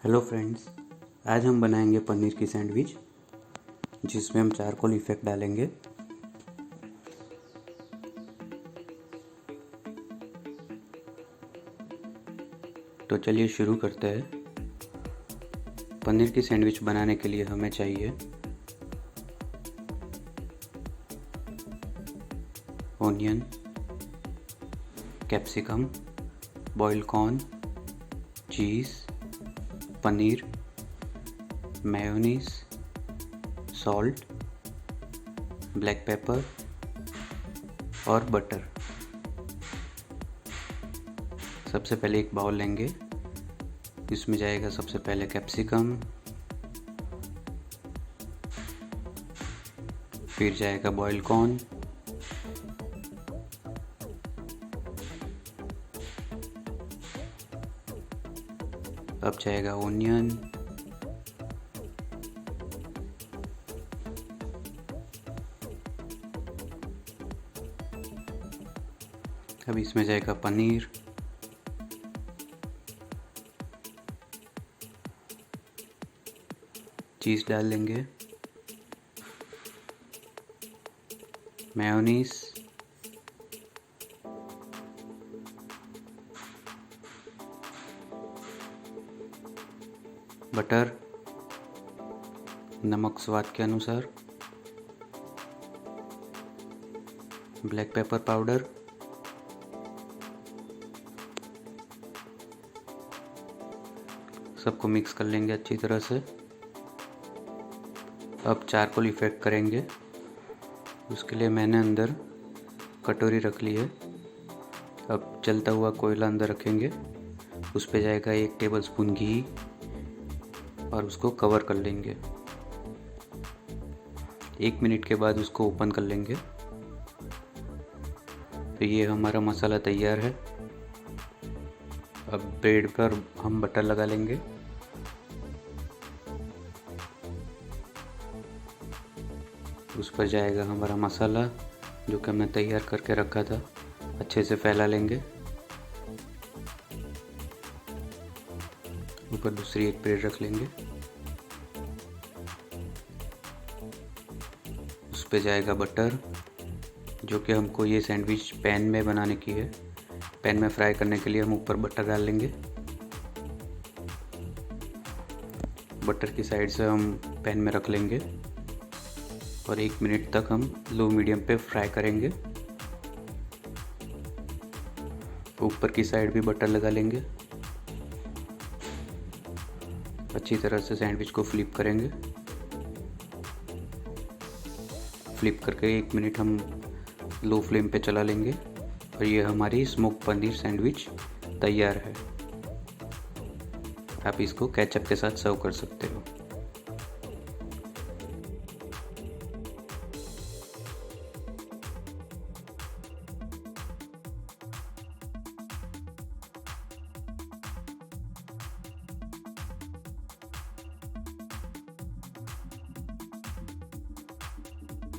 Hello friends, आज हम बनाएंगे पनीर की सैंडविच जिसमें हम चारकोल इफ़ेक्ट डालेंगे। तो चलिए शुरू करते हैं। पनीर की सैंडविच बनाने के लिए हमें चाहिए onion, capsicum, boiled corn, cheese, paneer, mayonnaise, salt, black pepper और बटर। सबसे पहले एक बाउल लेंगे, इसमें जाएगा सबसे पहले कैप्सिकम, फिर जाएगा बॉइल्ड कॉर्न, अब जाएगा ओनियन, अब इसमें जाएगा पनीर, चीज़ डाल लेंगे, मेयोनीज, बटर, नमक स्वाद के अनुसार, ब्लैक पेपर पाउडर, सबको मिक्स कर लेंगे अच्छी तरह से। अब चारकोल इफ़ेक्ट करेंगे, उसके लिए मैंने अंदर कटोरी रख ली है। अब जलता हुआ कोयला अंदर रखेंगे, उस पे जाएगा 1 टेबलस्पून घी और उसको कवर कर लेंगे। 1 मिनट के बाद उसको ओपन कर लेंगे। तो ये हमारा मसाला तैयार है। अब ब्रेड पर हम बटर लगा लेंगे। उस पर जाएगा हमारा मसाला जो कि हमने तैयार करके रखा था। अच्छे से फैला लेंगे। ऊपर दूसरी एक ब्रेड रख लेंगे, उस पे जाएगा बटर जो कि हमको ये सैंडविच पैन में बनाने की है। पैन में फ्राई करने के लिए हम ऊपर बटर डाल लेंगे। बटर की साइड से हम पैन में रख लेंगे और 1 मिनट तक हम लो मीडियम पे फ्राई करेंगे। ऊपर की साइड भी बटर लगा लेंगे। अच्छी तरह से सैंडविच को फ्लिप करेंगे। फ्लिप करके 1 मिनट हम लो फ्लेम पे चला लेंगे और ये हमारी स्मोक पनीर सैंडविच तैयार है। आप इसको केचप के साथ सर्व कर सकते हो।